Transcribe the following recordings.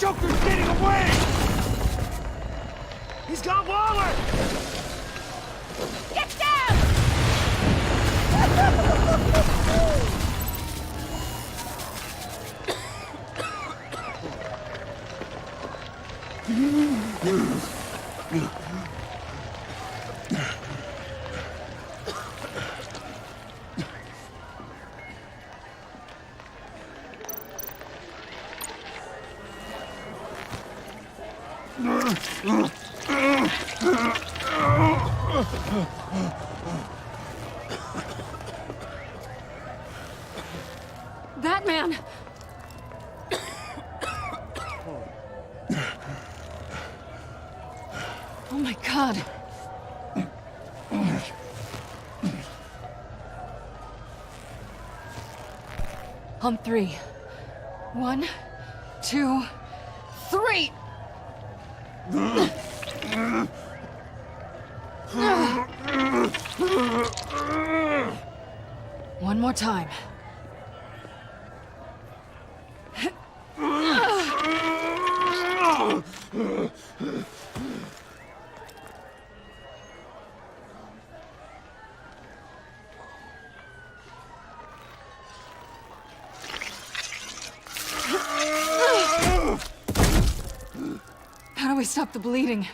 Joker's getting away! He's got Waller! Get down! Batman! Oh my God. On three. 1, 2, 3! One more time. How do we stop the bleeding?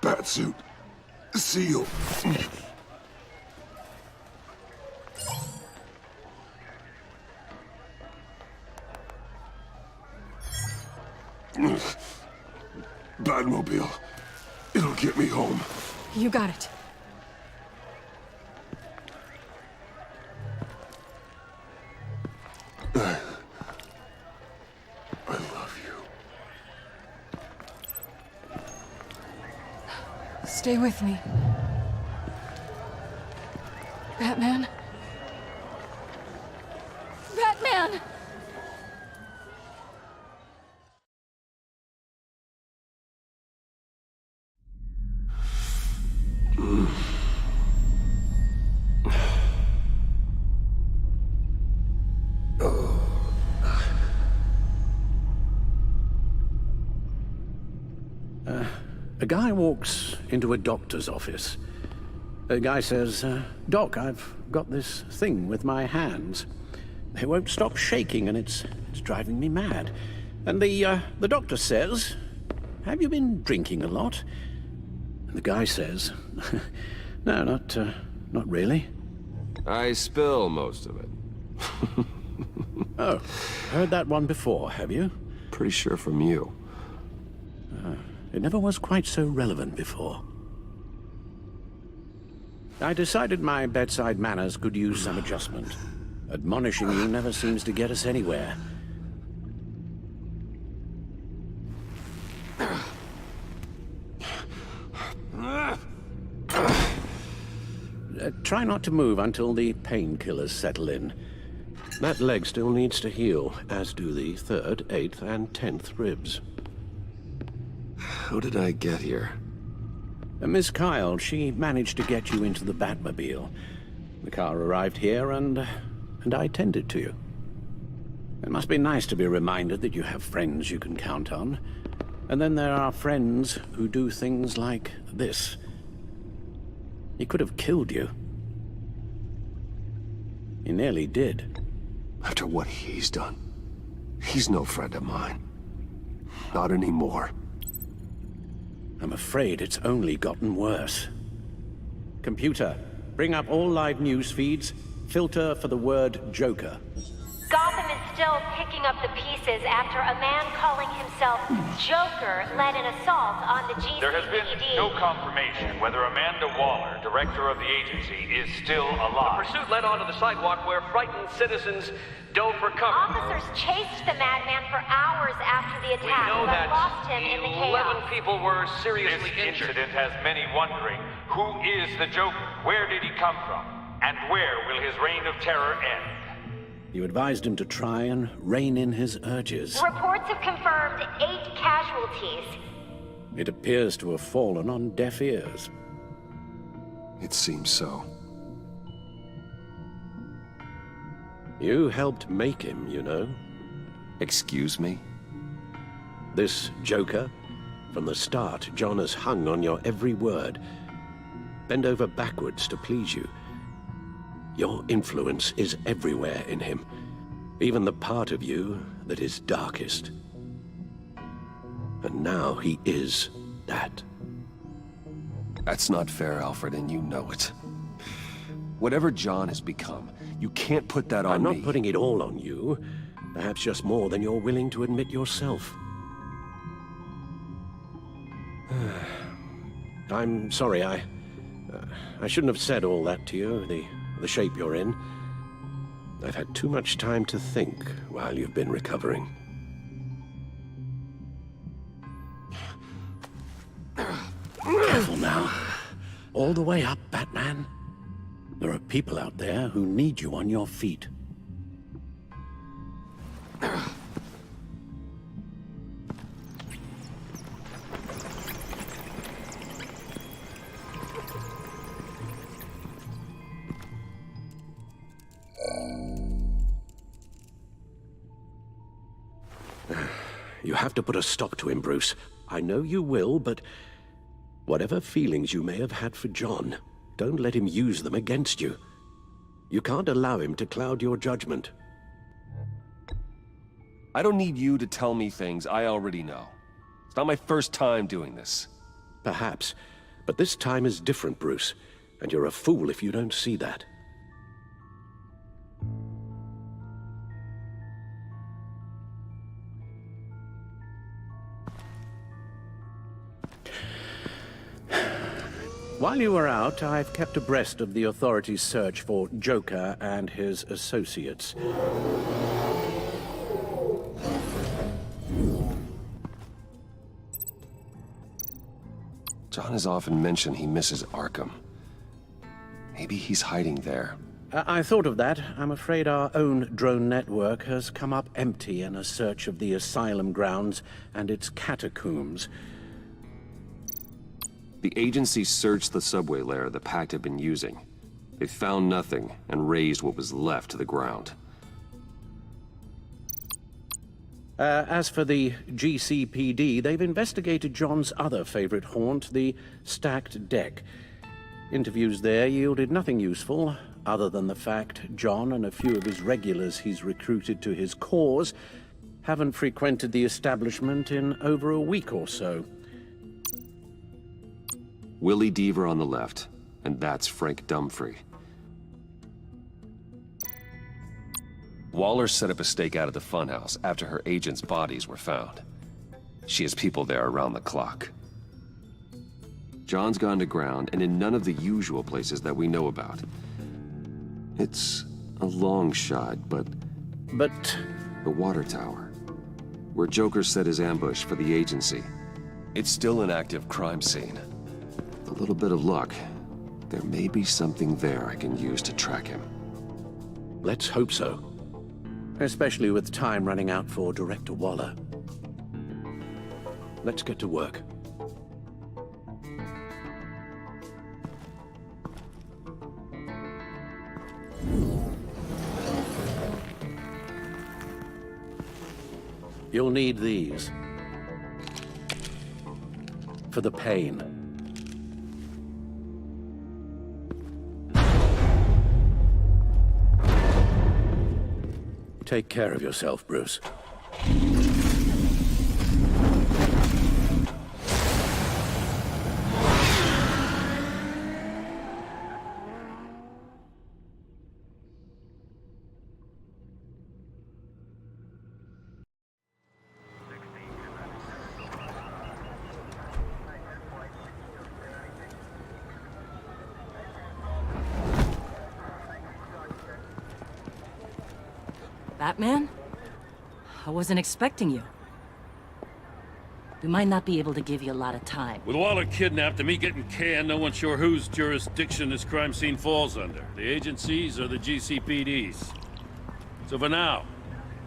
Batsuit. Seal. Batmobile. It'll get me home. You got it. I love you. Stay with me. Batman? Batman! A guy walks into a doctor's office. The guy says, Doc, I've got this thing with my hands. They won't stop shaking and it's driving me mad. And the doctor says, have you been drinking a lot? And the guy says, no, not really. I spill most of it. Oh, heard that one before, have you? Pretty sure from you. It never was quite so relevant before. I decided my bedside manners could use some adjustment. Admonishing you never seems to get us anywhere. Try not to move until the painkillers settle in. That leg still needs to heal, as do the 3rd, 8th, and 10th ribs. How did I get here? Miss Kyle, she managed to get you into the Batmobile. The car arrived here, and I tended to you. It must be nice to be reminded that you have friends you can count on. And then there are friends who do things like this. He could have killed you. He nearly did. After what he's done, he's no friend of mine. Not anymore. I'm afraid it's only gotten worse. Computer, bring up all live news feeds. Filter for the word Joker. Gotham is still picking up the pieces after a man calling himself Joker led an assault on the GCPD. There has been no confirmation whether Amanda Waller, director of the agency, is still alive. The pursuit led onto the sidewalk where frightened citizens dove for cover. Officers chased the madman for hours after the attack, We know but that lost him in the 11 chaos. people were This seriously injured. incident has many wondering, who is the Joker? Where did he come from? And where will his reign of terror end? You advised him to try and rein in his urges. Reports have confirmed 8 casualties. It appears to have fallen on deaf ears. It seems so. You helped make him, you know. Excuse me? This Joker? From the start, John has hung on your every word. Bend over backwards to please you. Your influence is everywhere in him, even the part of you that is darkest. And now he is that. That's not fair, Alfred, and you know it. Whatever John has become, you can't put that on me. I'm not putting it all on you. Perhaps just more than you're willing to admit yourself. I'm sorry, I shouldn't have said all that to you, the shape you're in. I've had too much time to think while you've been recovering. Careful now. All the way up, Batman. There are people out there who need you on your feet. You have to put a stop to him, Bruce. I know you will, but whatever feelings you may have had for John, don't let him use them against you. You can't allow him to cloud your judgment. I don't need you to tell me things I already know. It's not my first time doing this. Perhaps, but this time is different, Bruce, and you're a fool if you don't see that. While you were out, I've kept abreast of the authorities' search for Joker and his associates. John has often mentioned he misses Arkham. Maybe he's hiding there. I thought of that. I'm afraid our own drone network has come up empty in a search of the asylum grounds and its catacombs. The agency searched the subway lair the Pact had been using. They found nothing and razed what was left to the ground. As for the GCPD, they've investigated John's other favorite haunt, the stacked deck. Interviews there yielded nothing useful, other than the fact John and a few of his regulars he's recruited to his cause haven't frequented the establishment in over a week or so. Willie Deaver on the left, and that's Frank Dumfrey. Waller set up a stakeout at the funhouse after her agents' bodies were found. She has people there around the clock. John's gone to ground and in none of the usual places that we know about. It's a long shot, but the water tower, where Joker set his ambush for the agency. It's still an active crime scene. With a little bit of luck, there may be something there I can use to track him. Let's hope so. Especially with time running out for Director Waller. Let's get to work. You'll need these. For the pain. Take care of yourself, Bruce. Batman? I wasn't expecting you. We might not be able to give you a lot of time. With Waller kidnapped and me getting canned, no one's sure whose jurisdiction this crime scene falls under. The agencies or the GCPD's. So for now,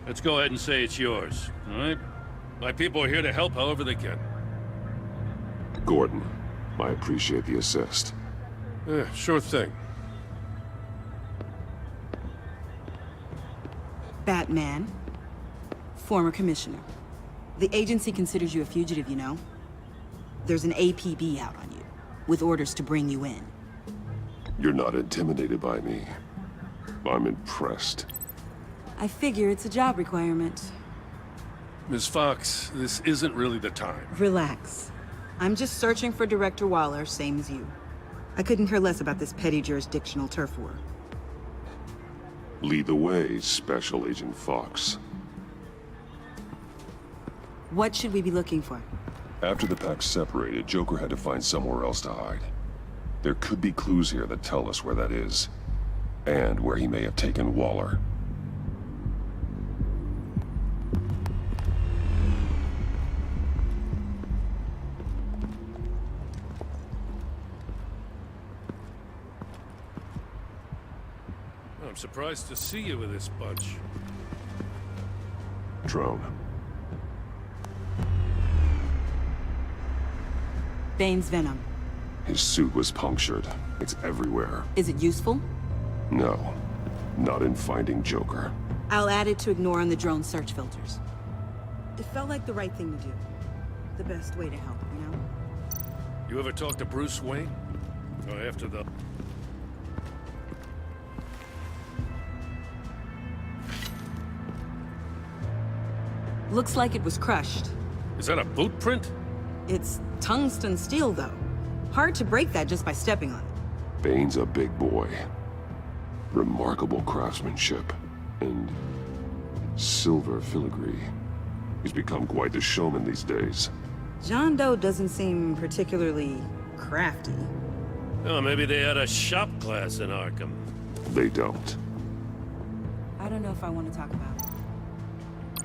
let's go ahead and say it's yours, all right? My people are here to help however they can. Gordon, I appreciate the assist. Sure thing. Batman, former commissioner. The agency considers you a fugitive, you know? There's an APB out on you, with orders to bring you in. You're not intimidated by me. I'm impressed. I figure it's a job requirement. Miss Fox, this isn't really the time. Relax. I'm just searching for Director Waller, same as you. I couldn't care less about this petty jurisdictional turf war. Lead the way, Special Agent Fox. What should we be looking for? After the pack separated, Joker had to find somewhere else to hide. There could be clues here that tell us where that is, and where he may have taken Waller. I'm surprised to see you with this bunch. Drone. Bane's venom. His suit was punctured. It's everywhere. Is it useful? No. Not in finding Joker. I'll add it to ignore on the drone search filters. It felt like the right thing to do. The best way to help, you know? You ever talk to Bruce Wayne? Oh, after the... Looks like it was crushed. Is that a boot print? It's tungsten steel, though. Hard to break that just by stepping on it. Bane's a big boy. Remarkable craftsmanship. And silver filigree. He's become quite the showman these days. John Doe doesn't seem particularly crafty. Oh, maybe they had a shop class in Arkham. They don't. I don't know if I want to talk about it.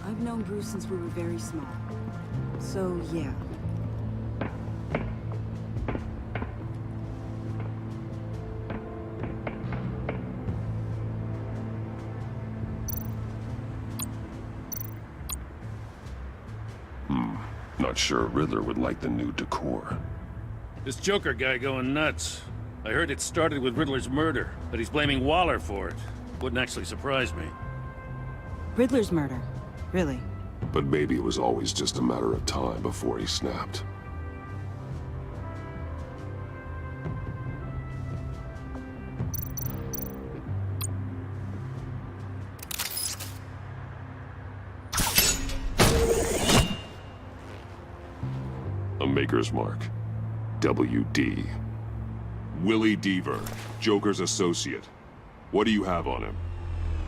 I've known Bruce since we were very small. So, yeah. Not sure Riddler would like the new decor. This Joker guy going nuts. I heard it started with Riddler's murder, but he's blaming Waller for it. Wouldn't actually surprise me. Riddler's murder? Really? But maybe it was always just a matter of time before he snapped. A Maker's Mark. WD. Willie Deaver, Joker's associate. What do you have on him?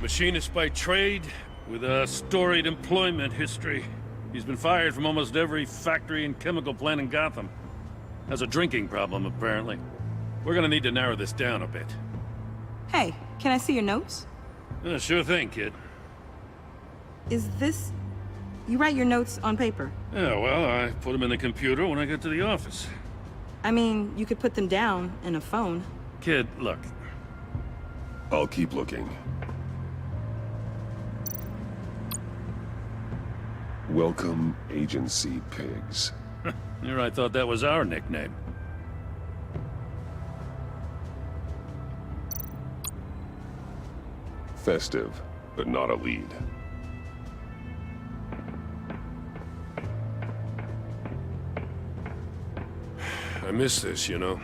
Machinist by trade, with a storied employment history. He's been fired from almost every factory and chemical plant in Gotham. Has a drinking problem, apparently. We're gonna need to narrow this down a bit. Hey, can I see your notes? Sure thing, kid. Is this... You write your notes on paper? Yeah, well, I put them in the computer when I get to the office. I mean, you could put them down in a phone. Kid, look. I'll keep looking. Welcome, Agency Pigs. Here I thought that was our nickname. Festive, but not a lead. I miss this, you know.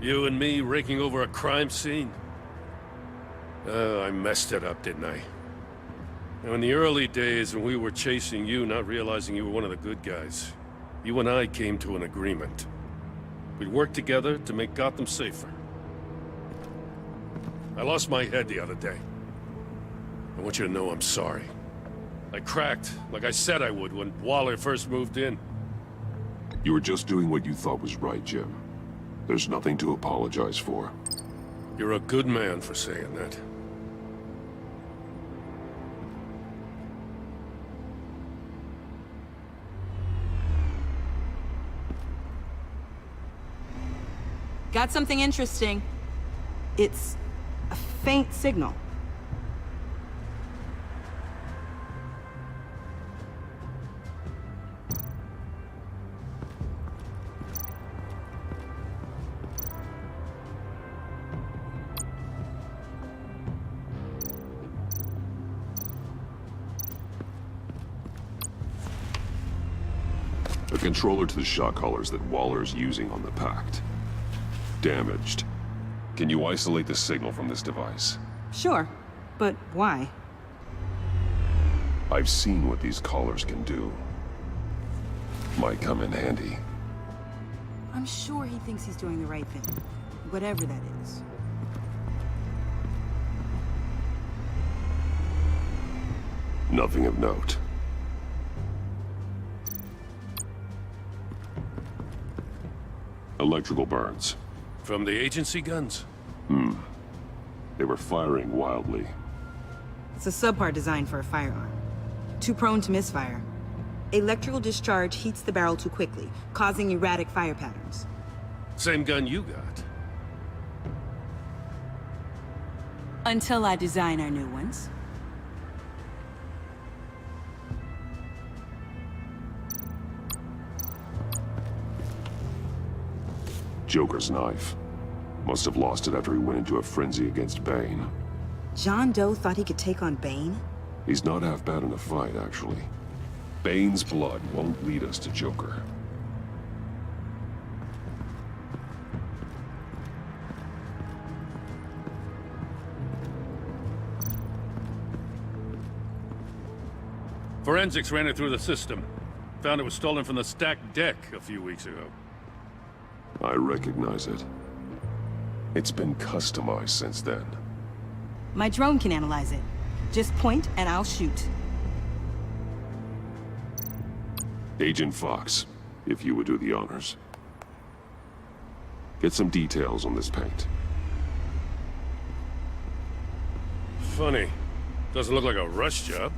You and me raking over a crime scene. Oh, I messed it up, didn't I? Now, in the early days when we were chasing you, not realizing you were one of the good guys, you and I came to an agreement. We'd work together to make Gotham safer. I lost my head the other day. I want you to know I'm sorry. I cracked, like I said I would when Waller first moved in. You were just doing what you thought was right, Jim. There's nothing to apologize for. You're a good man for saying that. Got something interesting. It's a faint signal. A controller to the shot collars that Waller's using on the Pact. Damaged. Can you isolate the signal from this device? Sure, but why? I've seen what these collars can do. Might come in handy. I'm sure he thinks he's doing the right thing. Whatever that is. Nothing of note. Electrical burns. From the agency guns? They were firing wildly. It's a subpart designed for a firearm. Too prone to misfire. Electrical discharge heats the barrel too quickly, causing erratic fire patterns. Same gun you got. Until I design our new ones. Joker's knife. Must have lost it after he went into a frenzy against Bane. John Doe thought he could take on Bane? He's not half bad in a fight, actually. Bane's blood won't lead us to Joker. Forensics ran it through the system. Found it was stolen from the stacked deck a few weeks ago. I recognize it. It's been customized since then. My drone can analyze it. Just point and I'll shoot. Agent Fox, if you would do the honors. Get some details on this paint. Funny. Doesn't look like a rush job.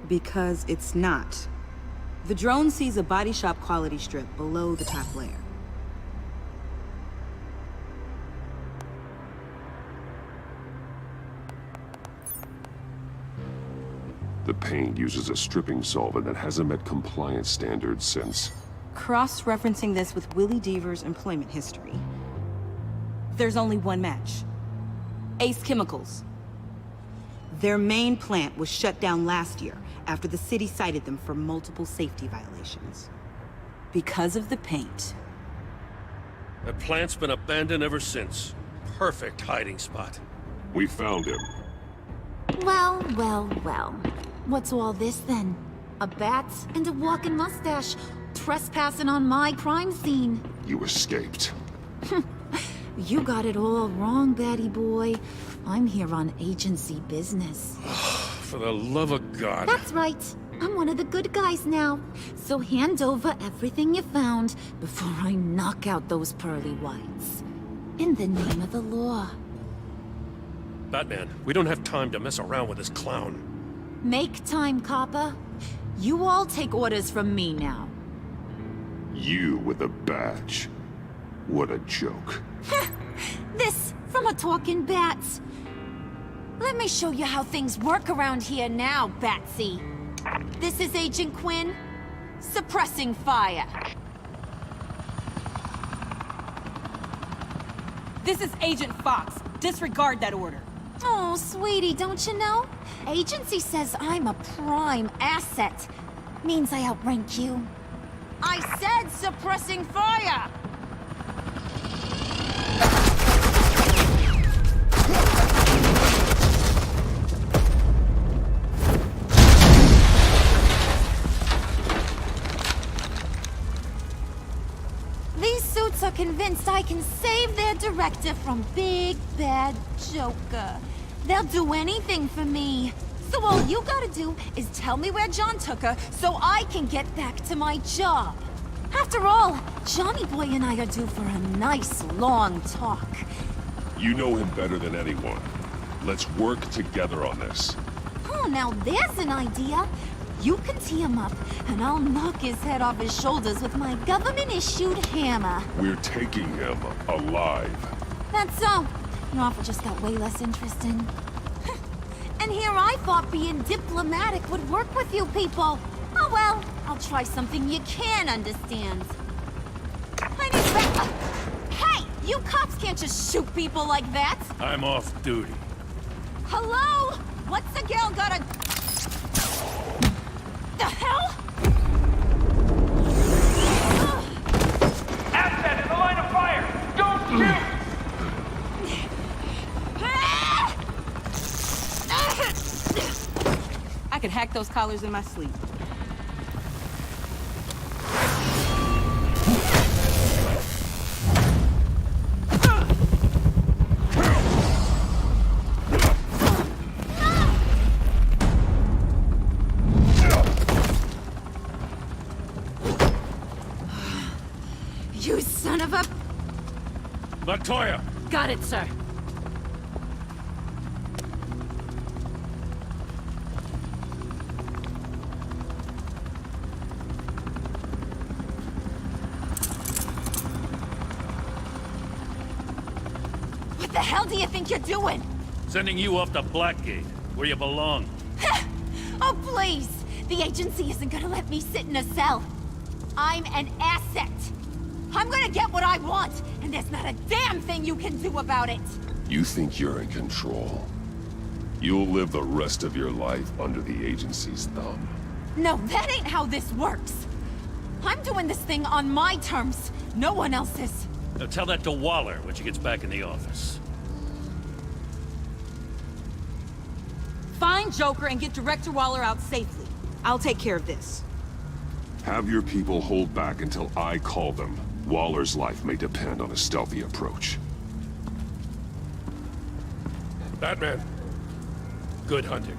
Because it's not. The drone sees a body shop quality strip below the top layer. The paint uses a stripping solvent that hasn't met compliance standards since... Cross-referencing this with Willie Deaver's employment history. There's only one match. Ace Chemicals. Their main plant was shut down last year after the city cited them for multiple safety violations. Because of the paint. That plant's been abandoned ever since. Perfect hiding spot. We found him. Well, well, well. What's all this then? A bat and a walking mustache trespassing on my crime scene. You escaped. You got it all wrong, Batty boy. I'm here on agency business. For the love of God. That's right. I'm one of the good guys now. So hand over everything you found before I knock out those pearly whites. In the name of the law. Batman, we don't have time to mess around with this clown. Make time, copper. You all take orders from me now. You with a badge. What a joke. This from a talking bat. Let me show you how things work around here now, Batsy. This is Agent Quinn, suppressing fire. This is Agent Fox. Disregard that order. Oh, sweetie, don't you know? Agency says I'm a prime asset. Means I outrank you. I said suppressing fire! These suits are convinced I can save their director from Big Bad Joker. They'll do anything for me. So all you gotta do is tell me where John took her so I can get back to my job. After all, Johnny Boy and I are due for a nice long talk. You know him better than anyone. Let's work together on this. Oh, now there's an idea. You can tee him up, and I'll knock his head off his shoulders with my government-issued hammer. We're taking him alive. That's so. Your offer just got way less interesting. And here I thought being diplomatic would work with you people. Oh well, I'll try something you can understand. I need back. Hey, you cops can't just shoot people like that. I'm off duty. Hello? What's the girl gotta... The hell? those collars in my sleep. You son of a... Montoya! Got it, sir. What the hell do you think you're doing? Sending you off to Blackgate, where you belong. Oh, please! The agency isn't gonna let me sit in a cell. I'm an asset. I'm gonna get what I want, and there's not a damn thing you can do about it. You think you're in control? You'll live the rest of your life under the agency's thumb. No, that ain't how this works. I'm doing this thing on my terms, no one else's. Now tell that to Waller when she gets back in the office. Find Joker and get Director Waller out safely. I'll take care of this. Have your people hold back until I call them. Waller's life may depend on a stealthy approach. Batman. Good hunting.